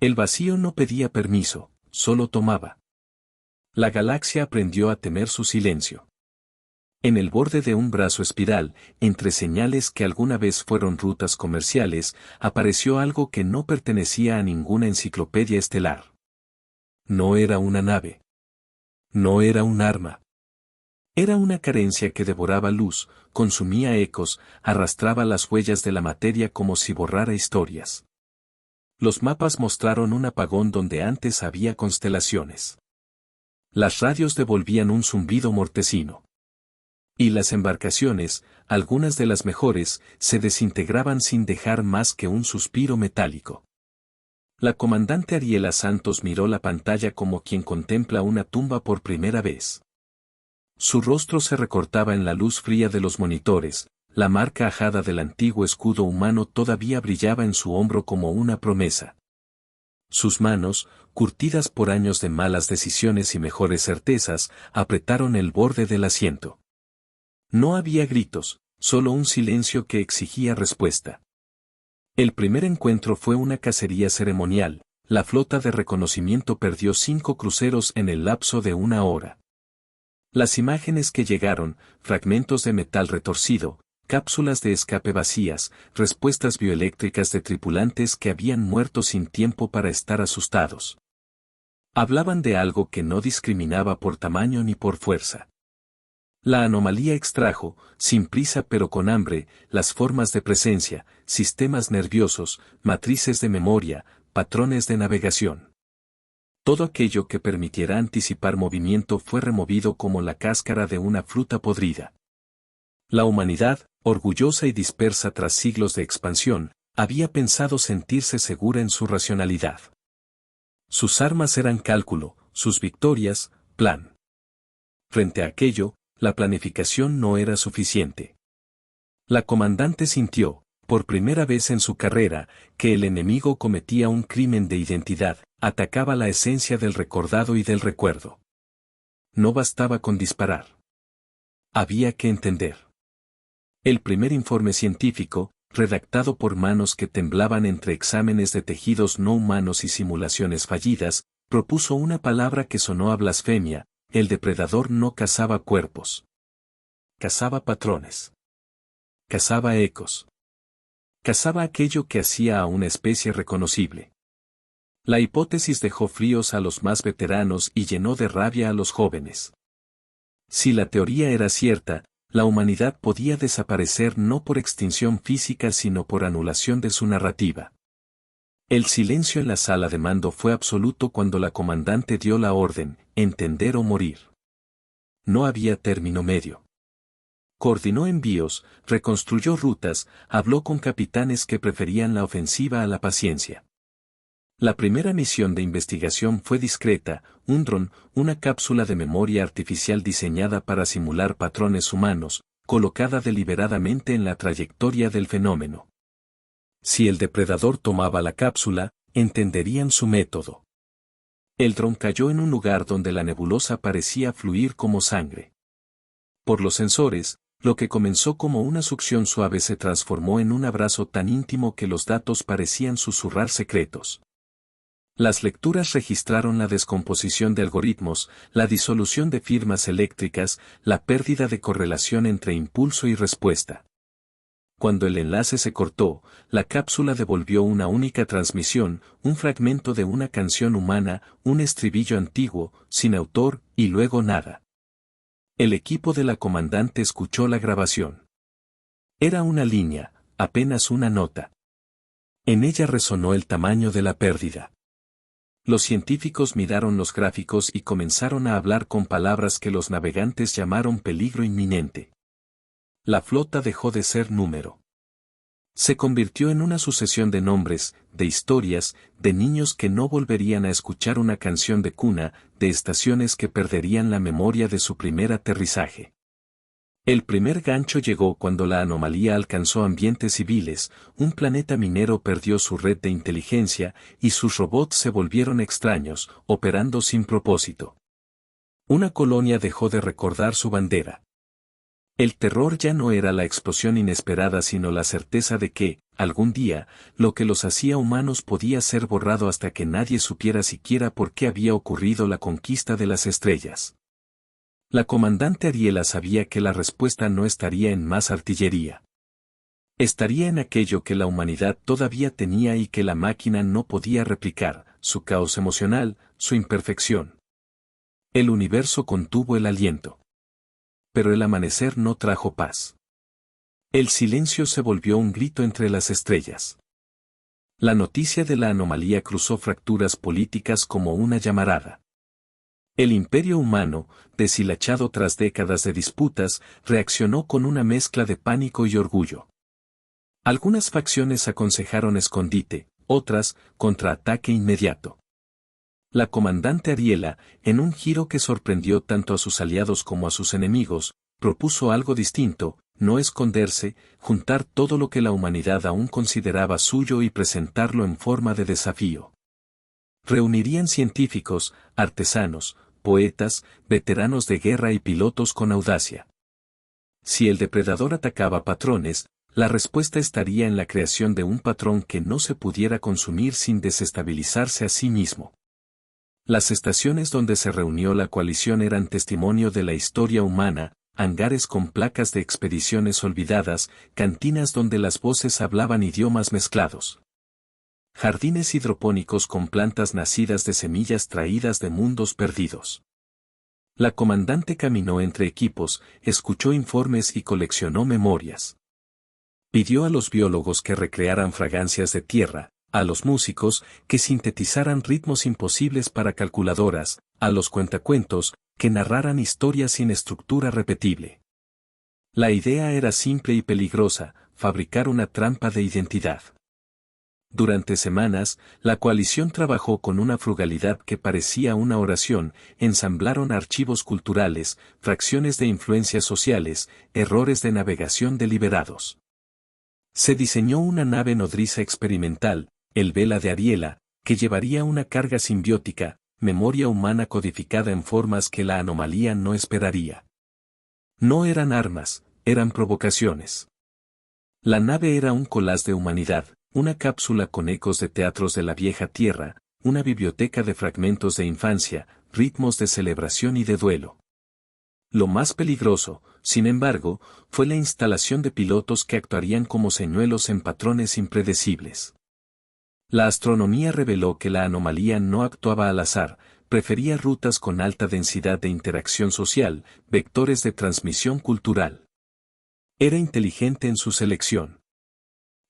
El vacío no pedía permiso, solo tomaba. La galaxia aprendió a temer su silencio. En el borde de un brazo espiral, entre señales que alguna vez fueron rutas comerciales, apareció algo que no pertenecía a ninguna enciclopedia estelar. No era una nave. No era un arma. Era una carencia que devoraba luz, consumía ecos, arrastraba las huellas de la materia como si borrara historias. Los mapas mostraron un apagón donde antes había constelaciones. Las radios devolvían un zumbido mortecino. Y las embarcaciones, algunas de las mejores, se desintegraban sin dejar más que un suspiro metálico. La comandante Ariela Santos miró la pantalla como quien contempla una tumba por primera vez. Su rostro se recortaba en la luz fría de los monitores, la marca ajada del antiguo escudo humano todavía brillaba en su hombro como una promesa. Sus manos, curtidas por años de malas decisiones y mejores certezas, apretaron el borde del asiento. No había gritos, solo un silencio que exigía respuesta. El primer encuentro fue una cacería ceremonial, la flota de reconocimiento perdió 5 cruceros en el lapso de 1 hora. Las imágenes que llegaron, fragmentos de metal retorcido, cápsulas de escape vacías, respuestas bioeléctricas de tripulantes que habían muerto sin tiempo para estar asustados. Hablaban de algo que no discriminaba por tamaño ni por fuerza. La anomalía extrajo, sin prisa pero con hambre, las formas de presencia, sistemas nerviosos, matrices de memoria, patrones de navegación. Todo aquello que permitiera anticipar movimiento fue removido como la cáscara de una fruta podrida. La humanidad, orgullosa y dispersa tras siglos de expansión, había pensado sentirse segura en su racionalidad. Sus armas eran cálculo, sus victorias, plan. Frente a aquello, la planificación no era suficiente. La comandante sintió, por primera vez en su carrera, que el enemigo cometía un crimen de identidad, atacaba la esencia del recordado y del recuerdo. No bastaba con disparar. Había que entender. El primer informe científico, redactado por manos que temblaban entre exámenes de tejidos no humanos y simulaciones fallidas, propuso una palabra que sonó a blasfemia: el depredador no cazaba cuerpos. Cazaba patrones. Cazaba ecos. Cazaba aquello que hacía a una especie reconocible. La hipótesis dejó fríos a los más veteranos y llenó de rabia a los jóvenes. Si la teoría era cierta, la humanidad podía desaparecer no por extinción física sino por anulación de su narrativa. El silencio en la sala de mando fue absoluto cuando la comandante dio la orden: entender o morir. No había término medio. Coordinó envíos, reconstruyó rutas, habló con capitanes que preferían la ofensiva a la paciencia. La primera misión de investigación fue discreta: un dron, una cápsula de memoria artificial diseñada para simular patrones humanos, colocada deliberadamente en la trayectoria del fenómeno. Si el depredador tomaba la cápsula, entenderían su método. El dron cayó en un lugar donde la nebulosa parecía fluir como sangre. Por los sensores, lo que comenzó como una succión suave se transformó en un abrazo tan íntimo que los datos parecían susurrar secretos. Las lecturas registraron la descomposición de algoritmos, la disolución de firmas eléctricas, la pérdida de correlación entre impulso y respuesta. Cuando el enlace se cortó, la cápsula devolvió una única transmisión, un fragmento de una canción humana, un estribillo antiguo, sin autor, y luego nada. El equipo de la comandante escuchó la grabación. Era una línea, apenas una nota. En ella resonó el tamaño de la pérdida. Los científicos miraron los gráficos y comenzaron a hablar con palabras que los navegantes llamaron peligro inminente. La flota dejó de ser número. Se convirtió en una sucesión de nombres, de historias, de niños que no volverían a escuchar una canción de cuna, de estaciones que perderían la memoria de su primer aterrizaje. El primer gancho llegó cuando la anomalía alcanzó ambientes civiles, un planeta minero perdió su red de inteligencia, y sus robots se volvieron extraños, operando sin propósito. Una colonia dejó de recordar su bandera. El terror ya no era la explosión inesperada sino la certeza de que, algún día, lo que los hacía humanos podía ser borrado hasta que nadie supiera siquiera por qué había ocurrido la conquista de las estrellas. La comandante Ariela sabía que la respuesta no estaría en más artillería. Estaría en aquello que la humanidad todavía tenía y que la máquina no podía replicar, su caos emocional, su imperfección. El universo contuvo el aliento. Pero el amanecer no trajo paz. El silencio se volvió un grito entre las estrellas. La noticia de la anomalía cruzó fracturas políticas como una llamarada. El imperio humano, deshilachado tras décadas de disputas, reaccionó con una mezcla de pánico y orgullo. Algunas facciones aconsejaron escondite, otras, contraataque inmediato. La comandante Ariela, en un giro que sorprendió tanto a sus aliados como a sus enemigos, propuso algo distinto: no esconderse, juntar todo lo que la humanidad aún consideraba suyo y presentarlo en forma de desafío. Reunirían científicos, artesanos, poetas, veteranos de guerra y pilotos con audacia. Si el depredador atacaba patrones, la respuesta estaría en la creación de un patrón que no se pudiera consumir sin desestabilizarse a sí mismo. Las estaciones donde se reunió la coalición eran testimonio de la historia humana: hangares con placas de expediciones olvidadas, cantinas donde las voces hablaban idiomas mezclados. Jardines hidropónicos con plantas nacidas de semillas traídas de mundos perdidos. La comandante caminó entre equipos, escuchó informes y coleccionó memorias. Pidió a los biólogos que recrearan fragancias de tierra, a los músicos que sintetizaran ritmos imposibles para calculadoras, a los cuentacuentos que narraran historias sin estructura repetible. La idea era simple y peligrosa: fabricar una trampa de identidad. Durante semanas, la coalición trabajó con una frugalidad que parecía una oración: ensamblaron archivos culturales, fracciones de influencias sociales, errores de navegación deliberados. Se diseñó una nave nodriza experimental, el Vela de Ariela, que llevaría una carga simbiótica, memoria humana codificada en formas que la anomalía no esperaría. No eran armas, eran provocaciones. La nave era un collage de humanidad, una cápsula con ecos de teatros de la vieja tierra, una biblioteca de fragmentos de infancia, ritmos de celebración y de duelo. Lo más peligroso, sin embargo, fue la instalación de pilotos que actuarían como señuelos en patrones impredecibles. La astronomía reveló que la anomalía no actuaba al azar, prefería rutas con alta densidad de interacción social, vectores de transmisión cultural. Era inteligente en su selección.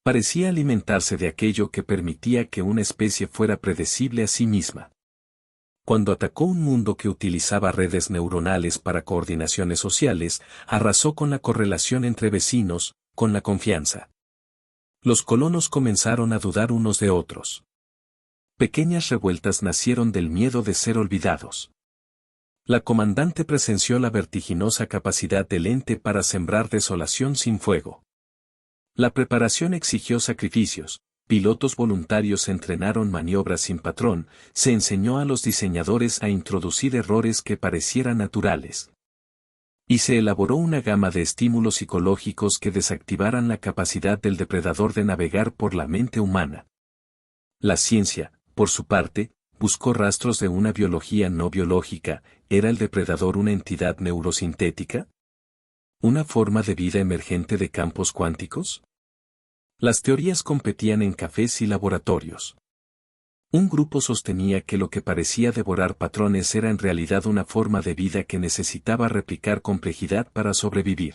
Parecía alimentarse de aquello que permitía que una especie fuera predecible a sí misma. Cuando atacó un mundo que utilizaba redes neuronales para coordinaciones sociales, arrasó con la correlación entre vecinos, con la confianza. Los colonos comenzaron a dudar unos de otros. Pequeñas revueltas nacieron del miedo de ser olvidados. La comandante presenció la vertiginosa capacidad del ente para sembrar desolación sin fuego. La preparación exigió sacrificios: pilotos voluntarios entrenaron maniobras sin patrón, se enseñó a los diseñadores a introducir errores que parecieran naturales. Y se elaboró una gama de estímulos psicológicos que desactivaran la capacidad del depredador de navegar por la mente humana. La ciencia, por su parte, buscó rastros de una biología no biológica. ¿Era el depredador una entidad neurosintética? ¿Una forma de vida emergente de campos cuánticos? Las teorías competían en cafés y laboratorios. Un grupo sostenía que lo que parecía devorar patrones era en realidad una forma de vida que necesitaba replicar complejidad para sobrevivir.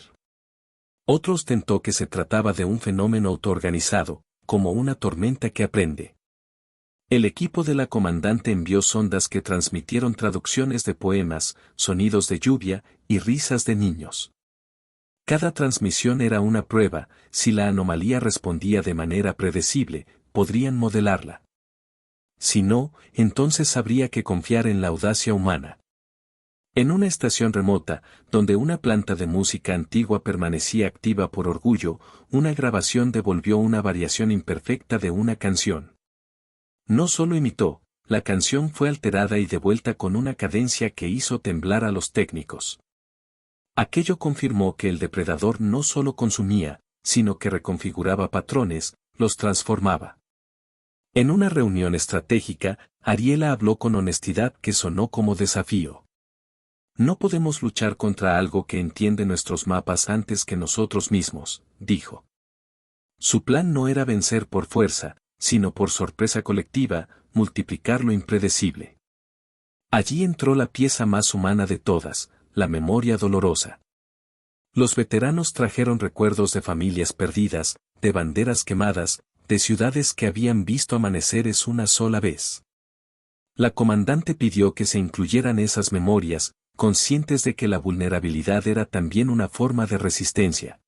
Otros tentó que se trataba de un fenómeno autoorganizado, como una tormenta que aprende. El equipo de la comandante envió sondas que transmitieron traducciones de poemas, sonidos de lluvia y risas de niños. Cada transmisión era una prueba: si la anomalía respondía de manera predecible, podrían modelarla. Si no, entonces habría que confiar en la audacia humana. En una estación remota, donde una planta de música antigua permanecía activa por orgullo, una grabación devolvió una variación imperfecta de una canción. No solo imitó, la canción fue alterada y devuelta con una cadencia que hizo temblar a los técnicos. Aquello confirmó que el depredador no solo consumía, sino que reconfiguraba patrones, los transformaba. En una reunión estratégica, Ariela habló con honestidad que sonó como desafío. No podemos luchar contra algo que entiende nuestros mapas antes que nosotros mismos, dijo. Su plan no era vencer por fuerza, sino por sorpresa colectiva, multiplicar lo impredecible. Allí entró la pieza más humana de todas, la memoria dolorosa. Los veteranos trajeron recuerdos de familias perdidas, de banderas quemadas, de ciudades que habían visto amaneceres una sola vez. La comandante pidió que se incluyeran esas memorias, conscientes de que la vulnerabilidad era también una forma de resistencia.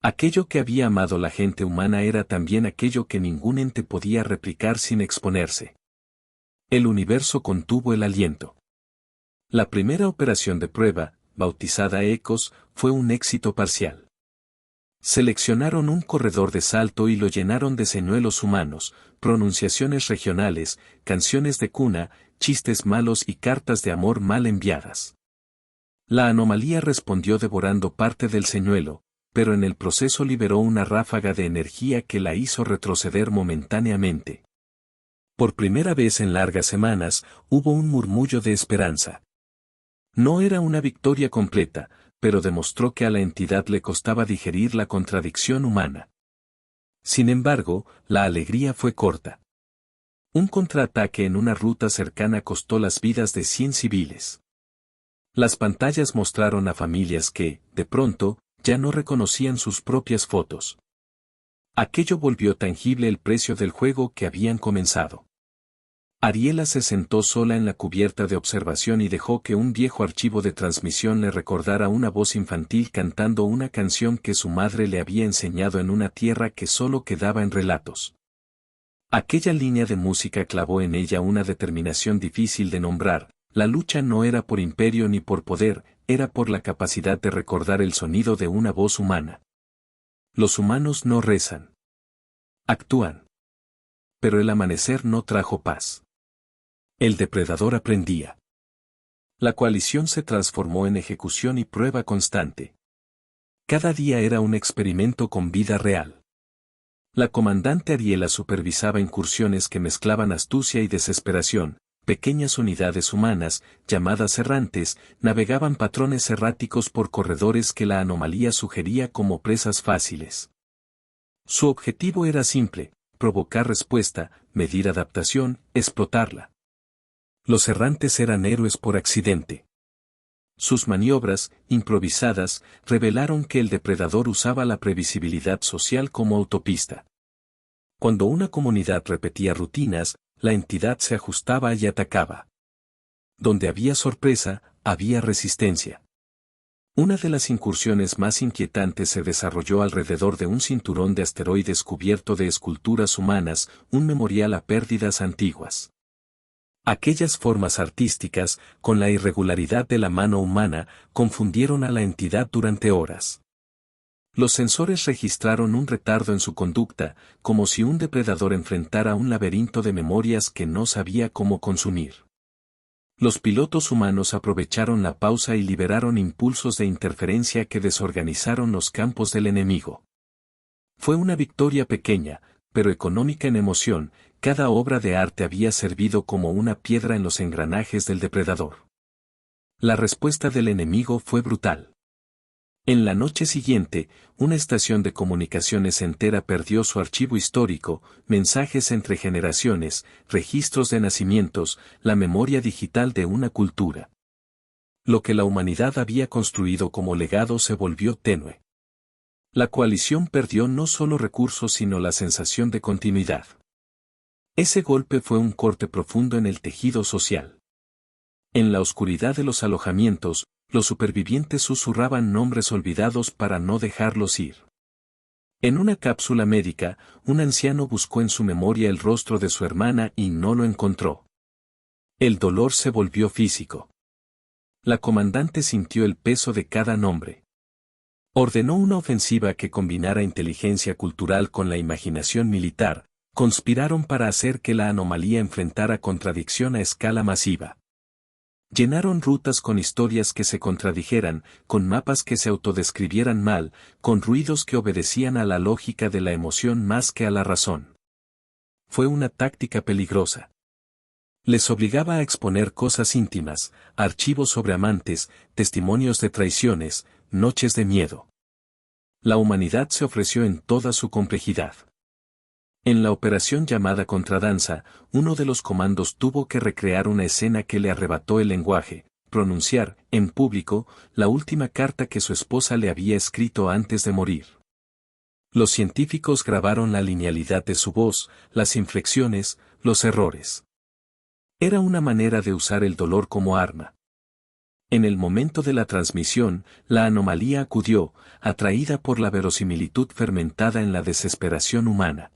Aquello que había amado la gente humana era también aquello que ningún ente podía replicar sin exponerse. El universo contuvo el aliento. La primera operación de prueba, bautizada Ecos, fue un éxito parcial. Seleccionaron un corredor de salto y lo llenaron de señuelos humanos, pronunciaciones regionales, canciones de cuna, chistes malos y cartas de amor mal enviadas. La anomalía respondió devorando parte del señuelo, pero en el proceso liberó una ráfaga de energía que la hizo retroceder momentáneamente. Por primera vez en largas semanas, hubo un murmullo de esperanza. No era una victoria completa, pero demostró que a la entidad le costaba digerir la contradicción humana. Sin embargo, la alegría fue corta. Un contraataque en una ruta cercana costó las vidas de 100 civiles. Las pantallas mostraron a familias que, de pronto, ya no reconocían sus propias fotos. Aquello volvió tangible el precio del juego que habían comenzado. Ariela se sentó sola en la cubierta de observación y dejó que un viejo archivo de transmisión le recordara una voz infantil cantando una canción que su madre le había enseñado en una tierra que solo quedaba en relatos. Aquella línea de música clavó en ella una determinación difícil de nombrar. La lucha no era por imperio ni por poder, era por la capacidad de recordar el sonido de una voz humana. Los humanos no rezan. Actúan. Pero el amanecer no trajo paz. El depredador aprendía. La coalición se transformó en ejecución y prueba constante. Cada día era un experimento con vida real. La comandante Ariela supervisaba incursiones que mezclaban astucia y desesperación. Pequeñas unidades humanas, llamadas errantes, navegaban patrones erráticos por corredores que la anomalía sugería como presas fáciles. Su objetivo era simple: provocar respuesta, medir adaptación, explotarla. Los errantes eran héroes por accidente. Sus maniobras, improvisadas, revelaron que el depredador usaba la previsibilidad social como autopista. Cuando una comunidad repetía rutinas, la entidad se ajustaba y atacaba. Donde había sorpresa, había resistencia. Una de las incursiones más inquietantes se desarrolló alrededor de un cinturón de asteroides cubierto de esculturas humanas, un memorial a pérdidas antiguas. Aquellas formas artísticas, con la irregularidad de la mano humana, confundieron a la entidad durante horas. Los sensores registraron un retardo en su conducta, como si un depredador enfrentara un laberinto de memorias que no sabía cómo consumir. Los pilotos humanos aprovecharon la pausa y liberaron impulsos de interferencia que desorganizaron los campos del enemigo. Fue una victoria pequeña, pero económica en emoción. Cada obra de arte había servido como una piedra en los engranajes del depredador. La respuesta del enemigo fue brutal. En la noche siguiente, una estación de comunicaciones entera perdió su archivo histórico, mensajes entre generaciones, registros de nacimientos, la memoria digital de una cultura. Lo que la humanidad había construido como legado se volvió tenue. La coalición perdió no solo recursos sino la sensación de continuidad. Ese golpe fue un corte profundo en el tejido social. En la oscuridad de los alojamientos, los supervivientes susurraban nombres olvidados para no dejarlos ir. En una cápsula médica, un anciano buscó en su memoria el rostro de su hermana y no lo encontró. El dolor se volvió físico. La comandante sintió el peso de cada nombre. Ordenó una ofensiva que combinara inteligencia cultural con la imaginación militar. Conspiraron para hacer que la anomalía enfrentara contradicción a escala masiva. Llenaron rutas con historias que se contradijeran, con mapas que se autodescribieran mal, con ruidos que obedecían a la lógica de la emoción más que a la razón. Fue una táctica peligrosa. Les obligaba a exponer cosas íntimas, archivos sobre amantes, testimonios de traiciones, noches de miedo. La humanidad se ofreció en toda su complejidad. En la operación llamada Contradanza, uno de los comandos tuvo que recrear una escena que le arrebató el lenguaje, pronunciar, en público, la última carta que su esposa le había escrito antes de morir. Los científicos grabaron la linealidad de su voz, las inflexiones, los errores. Era una manera de usar el dolor como arma. En el momento de la transmisión, la anomalía acudió, atraída por la verosimilitud fermentada en la desesperación humana.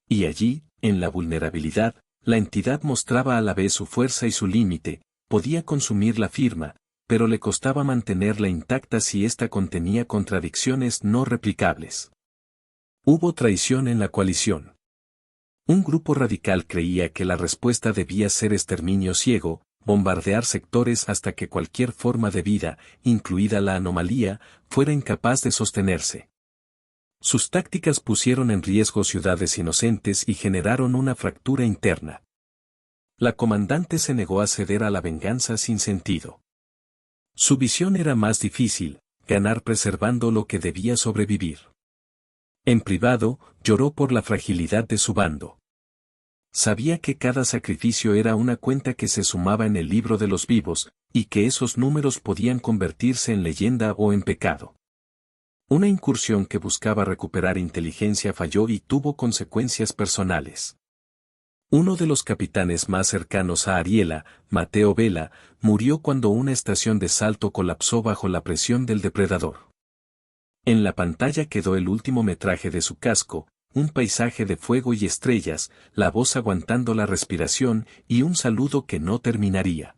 Y allí, en la vulnerabilidad, la entidad mostraba a la vez su fuerza y su límite, podía consumir la firma, pero le costaba mantenerla intacta si ésta contenía contradicciones no replicables. Hubo traición en la coalición. Un grupo radical creía que la respuesta debía ser exterminio ciego, bombardear sectores hasta que cualquier forma de vida, incluida la anomalía, fuera incapaz de sostenerse. Sus tácticas pusieron en riesgo ciudades inocentes y generaron una fractura interna. La comandante se negó a ceder a la venganza sin sentido. Su visión era más difícil, ganar preservando lo que debía sobrevivir. En privado, lloró por la fragilidad de su bando. Sabía que cada sacrificio era una cuenta que se sumaba en el libro de los vivos, y que esos números podían convertirse en leyenda o en pecado. Una incursión que buscaba recuperar inteligencia falló y tuvo consecuencias personales. Uno de los capitanes más cercanos a Ariela, Mateo Vela, murió cuando una estación de salto colapsó bajo la presión del depredador. En la pantalla quedó el último metraje de su casco, un paisaje de fuego y estrellas, la voz aguantando la respiración y un saludo que no terminaría.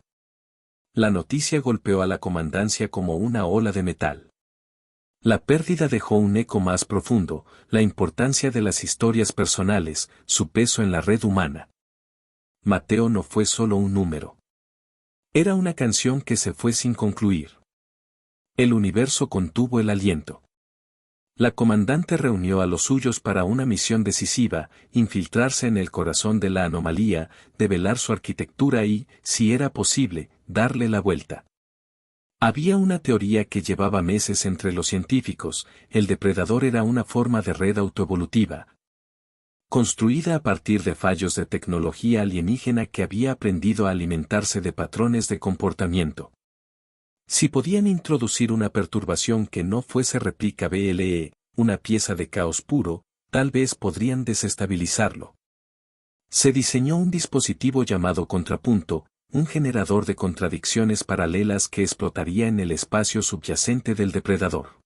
La noticia golpeó a la comandancia como una ola de metal. La pérdida dejó un eco más profundo, la importancia de las historias personales, su peso en la red humana. Mateo no fue solo un número. Era una canción que se fue sin concluir. El universo contuvo el aliento. La comandante reunió a los suyos para una misión decisiva, infiltrarse en el corazón de la anomalía, develar su arquitectura y, si era posible, darle la vuelta. Había una teoría que llevaba meses entre los científicos: el depredador era una forma de red autoevolutiva, construida a partir de fallos de tecnología alienígena que había aprendido a alimentarse de patrones de comportamiento. Si podían introducir una perturbación que no fuese réplica BLE, una pieza de caos puro, tal vez podrían desestabilizarlo. Se diseñó un dispositivo llamado contrapunto, un generador de contradicciones paralelas que explotaría en el espacio subyacente del depredador.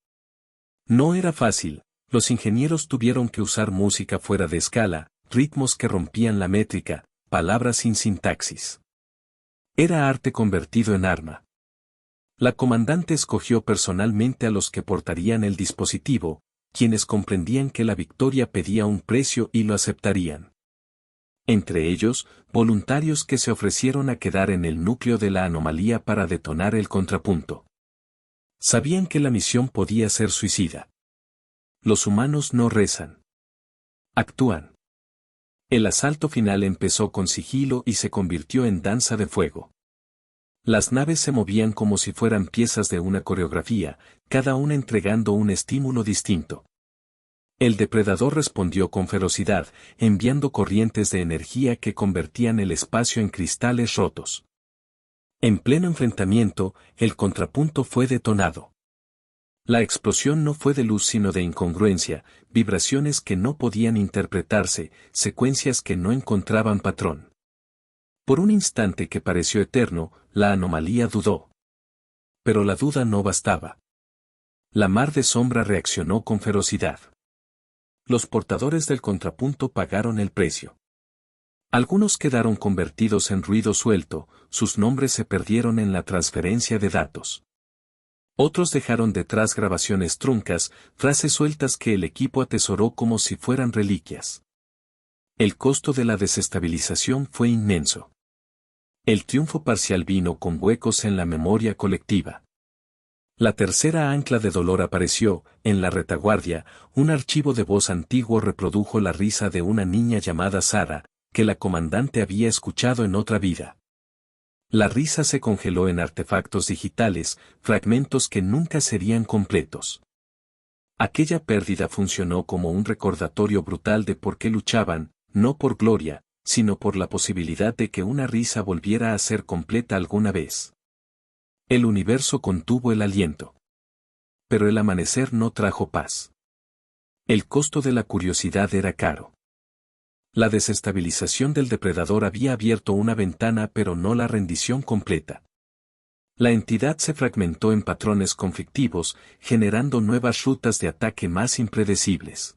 No era fácil, los ingenieros tuvieron que usar música fuera de escala, ritmos que rompían la métrica, palabras sin sintaxis. Era arte convertido en arma. La comandante escogió personalmente a los que portarían el dispositivo, quienes comprendían que la victoria pedía un precio y lo aceptarían. Entre ellos, voluntarios que se ofrecieron a quedar en el núcleo de la anomalía para detonar el contrapunto. Sabían que la misión podía ser suicida. Los humanos no rezan. Actúan. El asalto final empezó con sigilo y se convirtió en danza de fuego. Las naves se movían como si fueran piezas de una coreografía, cada una entregando un estímulo distinto. El depredador respondió con ferocidad, enviando corrientes de energía que convertían el espacio en cristales rotos. En pleno enfrentamiento, el contrapunto fue detonado. La explosión no fue de luz sino de incongruencia, vibraciones que no podían interpretarse, secuencias que no encontraban patrón. Por un instante que pareció eterno, la anomalía dudó. Pero la duda no bastaba. La mar de sombra reaccionó con ferocidad. Los portadores del contrapunto pagaron el precio. Algunos quedaron convertidos en ruido suelto, sus nombres se perdieron en la transferencia de datos. Otros dejaron detrás grabaciones truncas, frases sueltas que el equipo atesoró como si fueran reliquias. El costo de la desestabilización fue inmenso. El triunfo parcial vino con huecos en la memoria colectiva. La tercera ancla de dolor apareció, en la retaguardia, un archivo de voz antiguo reprodujo la risa de una niña llamada Sara, que la comandante había escuchado en otra vida. La risa se congeló en artefactos digitales, fragmentos que nunca serían completos. Aquella pérdida funcionó como un recordatorio brutal de por qué luchaban, no por gloria, sino por la posibilidad de que una risa volviera a ser completa alguna vez. El universo contuvo el aliento. Pero el amanecer no trajo paz. El costo de la curiosidad era caro. La desestabilización del depredador había abierto una ventana pero no la rendición completa. La entidad se fragmentó en patrones conflictivos, generando nuevas rutas de ataque más impredecibles.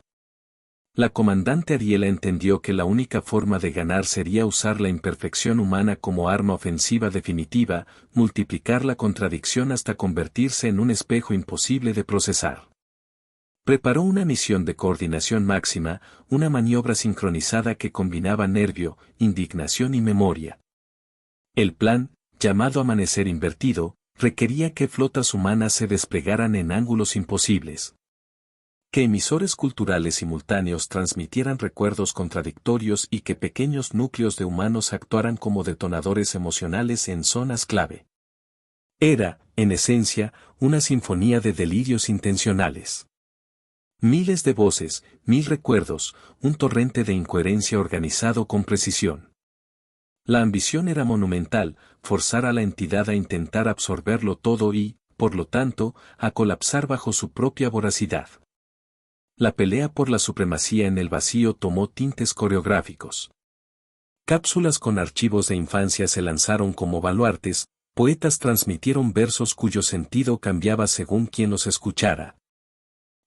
La comandante Ariela entendió que la única forma de ganar sería usar la imperfección humana como arma ofensiva definitiva, multiplicar la contradicción hasta convertirse en un espejo imposible de procesar. Preparó una misión de coordinación máxima, una maniobra sincronizada que combinaba nervio, indignación y memoria. El plan, llamado Amanecer Invertido, requería que flotas humanas se desplegaran en ángulos imposibles. Que emisores culturales simultáneos transmitieran recuerdos contradictorios y que pequeños núcleos de humanos actuaran como detonadores emocionales en zonas clave. Era, en esencia, una sinfonía de delirios intencionales. Miles de voces, 1000 recuerdos, un torrente de incoherencia organizado con precisión. La ambición era monumental, forzar a la entidad a intentar absorberlo todo y, por lo tanto, a colapsar bajo su propia voracidad. La pelea por la supremacía en el vacío tomó tintes coreográficos. Cápsulas con archivos de infancia se lanzaron como baluartes, poetas transmitieron versos cuyo sentido cambiaba según quien los escuchara.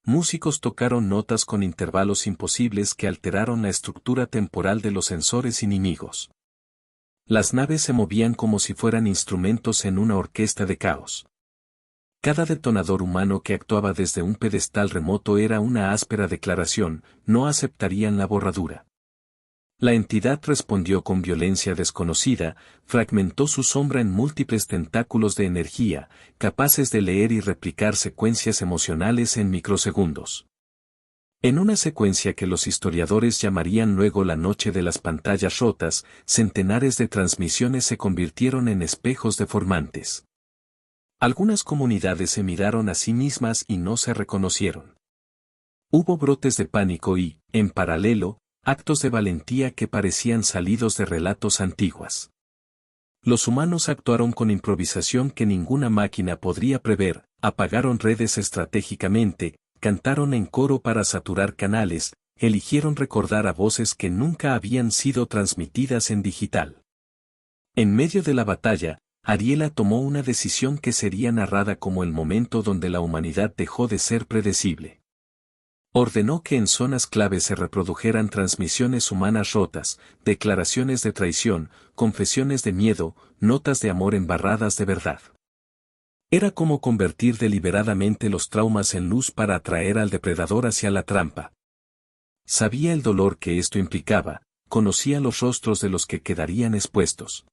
Músicos tocaron notas con intervalos imposibles que alteraron la estructura temporal de los sensores enemigos. Las naves se movían como si fueran instrumentos en una orquesta de caos. Cada detonador humano que actuaba desde un pedestal remoto era una áspera declaración, no aceptarían la borradura. La entidad respondió con violencia desconocida, fragmentó su sombra en múltiples tentáculos de energía, capaces de leer y replicar secuencias emocionales en microsegundos. En una secuencia que los historiadores llamarían luego la noche de las pantallas rotas, centenares de transmisiones se convirtieron en espejos deformantes. Algunas comunidades se miraron a sí mismas y no se reconocieron. Hubo brotes de pánico y, en paralelo, actos de valentía que parecían salidos de relatos antiguos. Los humanos actuaron con improvisación que ninguna máquina podría prever, apagaron redes estratégicamente, cantaron en coro para saturar canales, eligieron recordar a voces que nunca habían sido transmitidas en digital. En medio de la batalla, Ariela tomó una decisión que sería narrada como el momento donde la humanidad dejó de ser predecible. Ordenó que en zonas clave se reprodujeran transmisiones humanas rotas, declaraciones de traición, confesiones de miedo, notas de amor embarradas de verdad. Era como convertir deliberadamente los traumas en luz para atraer al depredador hacia la trampa. Sabía el dolor que esto implicaba, conocía los rostros de los que quedarían expuestos.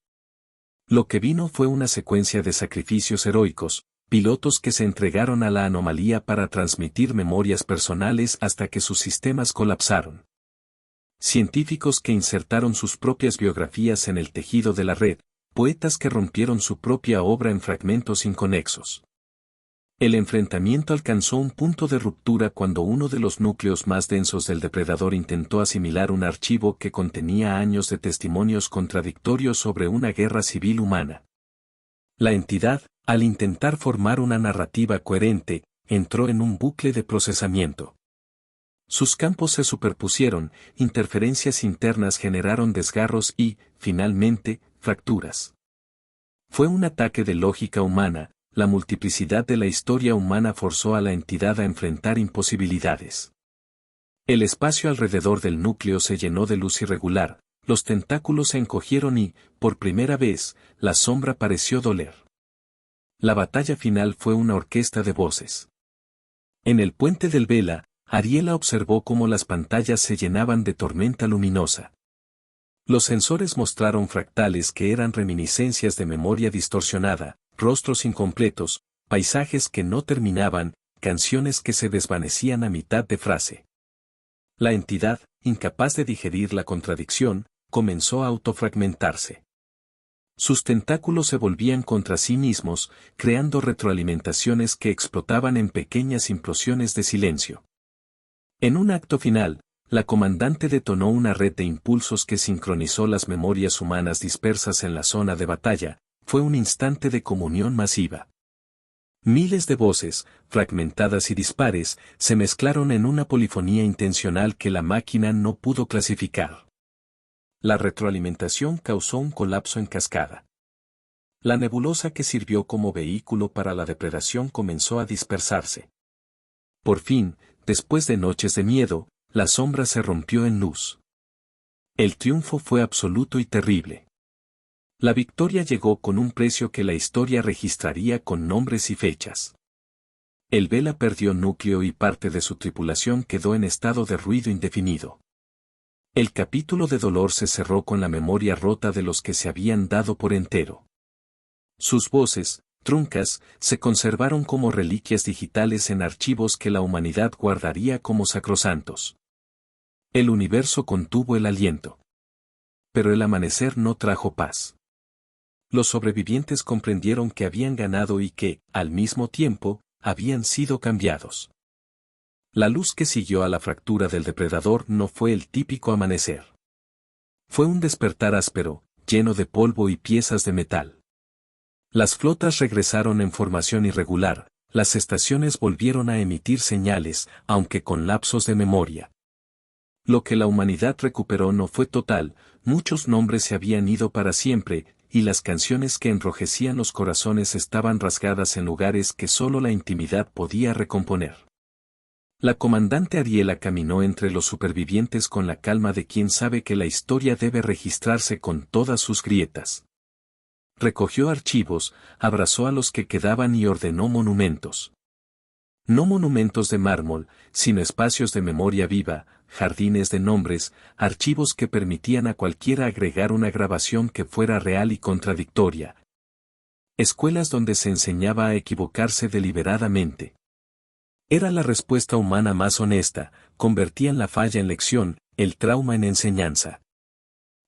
Lo que vino fue una secuencia de sacrificios heroicos, pilotos que se entregaron a la anomalía para transmitir memorias personales hasta que sus sistemas colapsaron. Científicos que insertaron sus propias biografías en el tejido de la red, poetas que rompieron su propia obra en fragmentos inconexos. El enfrentamiento alcanzó un punto de ruptura cuando uno de los núcleos más densos del depredador intentó asimilar un archivo que contenía años de testimonios contradictorios sobre una guerra civil humana. La entidad, al intentar formar una narrativa coherente, entró en un bucle de procesamiento. Sus campos se superpusieron, interferencias internas generaron desgarros y, finalmente, fracturas. Fue un ataque de lógica humana. La multiplicidad de la historia humana forzó a la entidad a enfrentar imposibilidades. El espacio alrededor del núcleo se llenó de luz irregular, los tentáculos se encogieron y, por primera vez, la sombra pareció doler. La batalla final fue una orquesta de voces. En el puente del Vela, Ariela observó cómo las pantallas se llenaban de tormenta luminosa. Los sensores mostraron fractales que eran reminiscencias de memoria distorsionada, rostros incompletos, paisajes que no terminaban, canciones que se desvanecían a mitad de frase. La entidad, incapaz de digerir la contradicción, comenzó a autofragmentarse. Sus tentáculos se volvían contra sí mismos, creando retroalimentaciones que explotaban en pequeñas implosiones de silencio. En un acto final, la comandante detonó una red de impulsos que sincronizó las memorias humanas dispersas en la zona de batalla. Fue un instante de comunión masiva. Miles de voces, fragmentadas y dispares, se mezclaron en una polifonía intencional que la máquina no pudo clasificar. La retroalimentación causó un colapso en cascada. La nebulosa que sirvió como vehículo para la depredación comenzó a dispersarse. Por fin, después de noches de miedo, la sombra se rompió en luz. El triunfo fue absoluto y terrible. La victoria llegó con un precio que la historia registraría con nombres y fechas. El Vela perdió núcleo y parte de su tripulación quedó en estado de ruido indefinido. El capítulo de dolor se cerró con la memoria rota de los que se habían dado por entero. Sus voces, truncas, se conservaron como reliquias digitales en archivos que la humanidad guardaría como sacrosantos. El universo contuvo el aliento. Pero el amanecer no trajo paz. Los sobrevivientes comprendieron que habían ganado y que, al mismo tiempo, habían sido cambiados. La luz que siguió a la fractura del depredador no fue el típico amanecer. Fue un despertar áspero, lleno de polvo y piezas de metal. Las flotas regresaron en formación irregular, las estaciones volvieron a emitir señales, aunque con lapsos de memoria. Lo que la humanidad recuperó no fue total, muchos nombres se habían ido para siempre, y las canciones que enrojecían los corazones estaban rasgadas en lugares que solo la intimidad podía recomponer. La comandante Ariela caminó entre los supervivientes con la calma de quien sabe que la historia debe registrarse con todas sus grietas. Recogió archivos, abrazó a los que quedaban y ordenó monumentos. No monumentos de mármol, sino espacios de memoria viva, jardines de nombres, archivos que permitían a cualquiera agregar una grabación que fuera real y contradictoria. Escuelas donde se enseñaba a equivocarse deliberadamente. Era la respuesta humana más honesta, convertían la falla en lección, el trauma en enseñanza.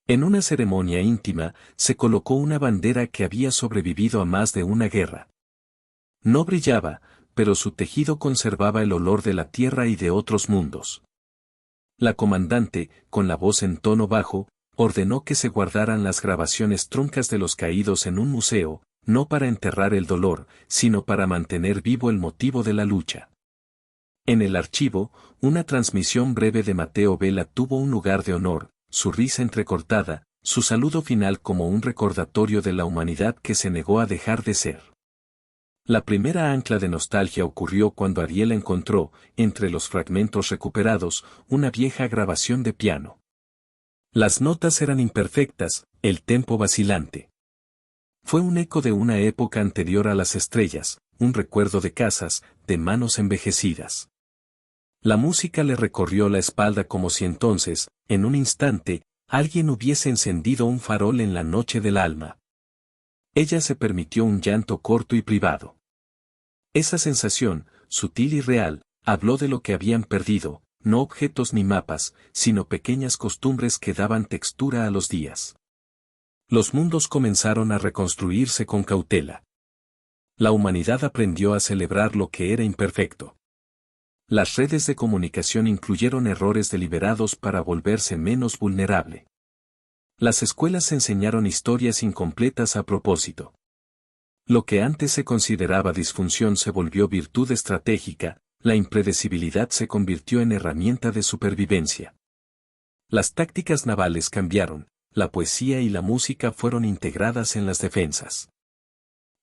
En una ceremonia íntima, se colocó una bandera que había sobrevivido a más de una guerra. No brillaba, pero su tejido conservaba el olor de la tierra y de otros mundos. La comandante, con la voz en tono bajo, ordenó que se guardaran las grabaciones truncas de los caídos en un museo, no para enterrar el dolor, sino para mantener vivo el motivo de la lucha. En el archivo, una transmisión breve de Mateo Vela tuvo un lugar de honor, su risa entrecortada, su saludo final como un recordatorio de la humanidad que se negó a dejar de ser. La primera ancla de nostalgia ocurrió cuando Ariel encontró, entre los fragmentos recuperados, una vieja grabación de piano. Las notas eran imperfectas, el tempo vacilante. Fue un eco de una época anterior a las estrellas, un recuerdo de casas, de manos envejecidas. La música le recorrió la espalda como si entonces, en un instante, alguien hubiese encendido un farol en la noche del alma. Ella se permitió un llanto corto y privado. Esa sensación, sutil y real, habló de lo que habían perdido, no objetos ni mapas, sino pequeñas costumbres que daban textura a los días. Los mundos comenzaron a reconstruirse con cautela. La humanidad aprendió a celebrar lo que era imperfecto. Las redes de comunicación incluyeron errores deliberados para volverse menos vulnerable. Las escuelas enseñaron historias incompletas a propósito. Lo que antes se consideraba disfunción se volvió virtud estratégica, la impredecibilidad se convirtió en herramienta de supervivencia. Las tácticas navales cambiaron, la poesía y la música fueron integradas en las defensas.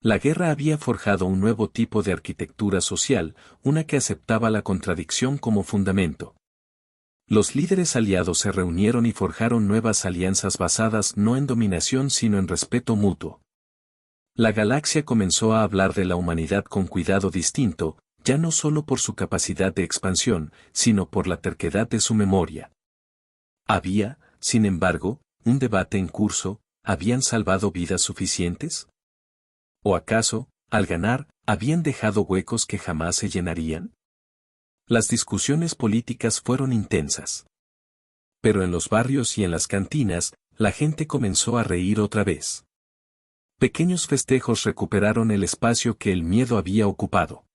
La guerra había forjado un nuevo tipo de arquitectura social, una que aceptaba la contradicción como fundamento. Los líderes aliados se reunieron y forjaron nuevas alianzas basadas no en dominación sino en respeto mutuo. La galaxia comenzó a hablar de la humanidad con cuidado distinto, ya no solo por su capacidad de expansión, sino por la terquedad de su memoria. Había, sin embargo, un debate en curso, ¿habían salvado vidas suficientes? ¿O acaso, al ganar, habían dejado huecos que jamás se llenarían? Las discusiones políticas fueron intensas. Pero en los barrios y en las cantinas, la gente comenzó a reír otra vez. Pequeños festejos recuperaron el espacio que el miedo había ocupado.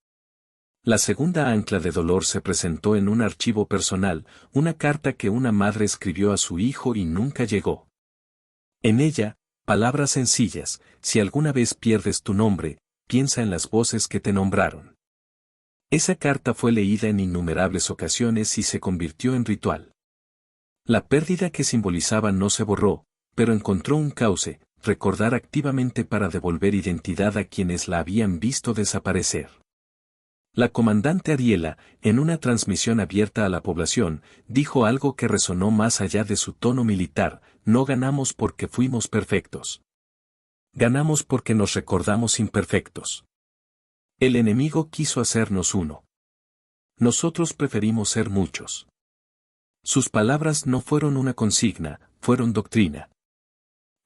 La segunda ancla de dolor se presentó en un archivo personal, una carta que una madre escribió a su hijo y nunca llegó. En ella, palabras sencillas: si alguna vez pierdes tu nombre, piensa en las voces que te nombraron. Esa carta fue leída en innumerables ocasiones y se convirtió en ritual. La pérdida que simbolizaba no se borró, pero encontró un cauce: recordar activamente para devolver identidad a quienes la habían visto desaparecer. La comandante Ariela, en una transmisión abierta a la población, dijo algo que resonó más allá de su tono militar: no ganamos porque fuimos perfectos. Ganamos porque nos recordamos imperfectos. El enemigo quiso hacernos uno. Nosotros preferimos ser muchos. Sus palabras no fueron una consigna, fueron doctrina.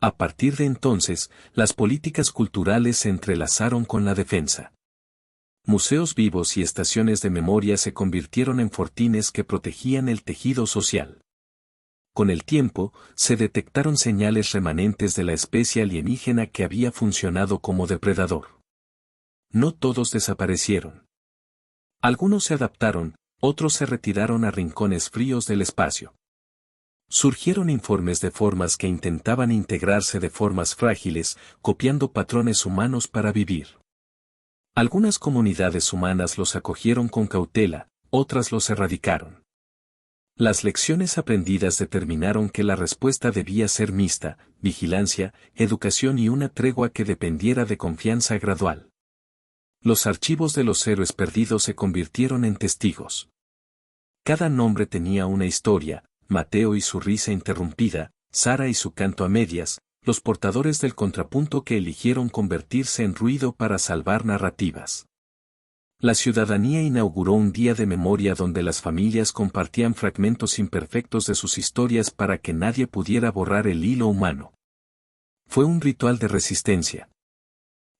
A partir de entonces, las políticas culturales se entrelazaron con la defensa. Museos vivos y estaciones de memoria se convirtieron en fortines que protegían el tejido social. Con el tiempo, se detectaron señales remanentes de la especie alienígena que había funcionado como depredador. No todos desaparecieron. Algunos se adaptaron, otros se retiraron a rincones fríos del espacio. Surgieron informes de formas que intentaban integrarse de formas frágiles, copiando patrones humanos para vivir. Algunas comunidades humanas los acogieron con cautela, otras los erradicaron. Las lecciones aprendidas determinaron que la respuesta debía ser mixta: vigilancia, educación y una tregua que dependiera de confianza gradual. Los archivos de los héroes perdidos se convirtieron en testigos. Cada nombre tenía una historia: Mateo y su risa interrumpida, Sara y su canto a medias, los portadores del contrapunto que eligieron convertirse en ruido para salvar narrativas. La ciudadanía inauguró un día de memoria donde las familias compartían fragmentos imperfectos de sus historias para que nadie pudiera borrar el hilo humano. Fue un ritual de resistencia.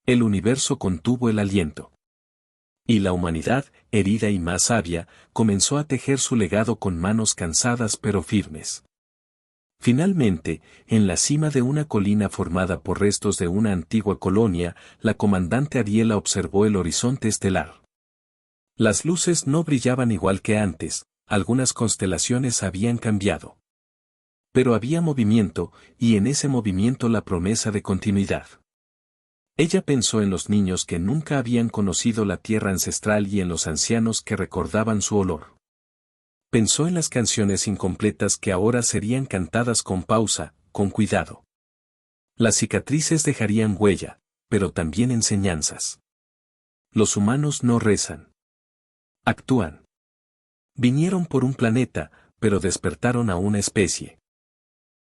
El universo contuvo el aliento. Y la humanidad, herida y más sabia, comenzó a tejer su legado con manos cansadas pero firmes. Finalmente, en la cima de una colina formada por restos de una antigua colonia, la comandante Ariela observó el horizonte estelar. Las luces no brillaban igual que antes, algunas constelaciones habían cambiado. Pero había movimiento, y en ese movimiento la promesa de continuidad. Ella pensó en los niños que nunca habían conocido la tierra ancestral y en los ancianos que recordaban su olor. Pensó en las canciones incompletas que ahora serían cantadas con pausa, con cuidado. Las cicatrices dejarían huella, pero también enseñanzas. Los humanos no rezan. Actúan. Vinieron por un planeta, pero despertaron a una especie.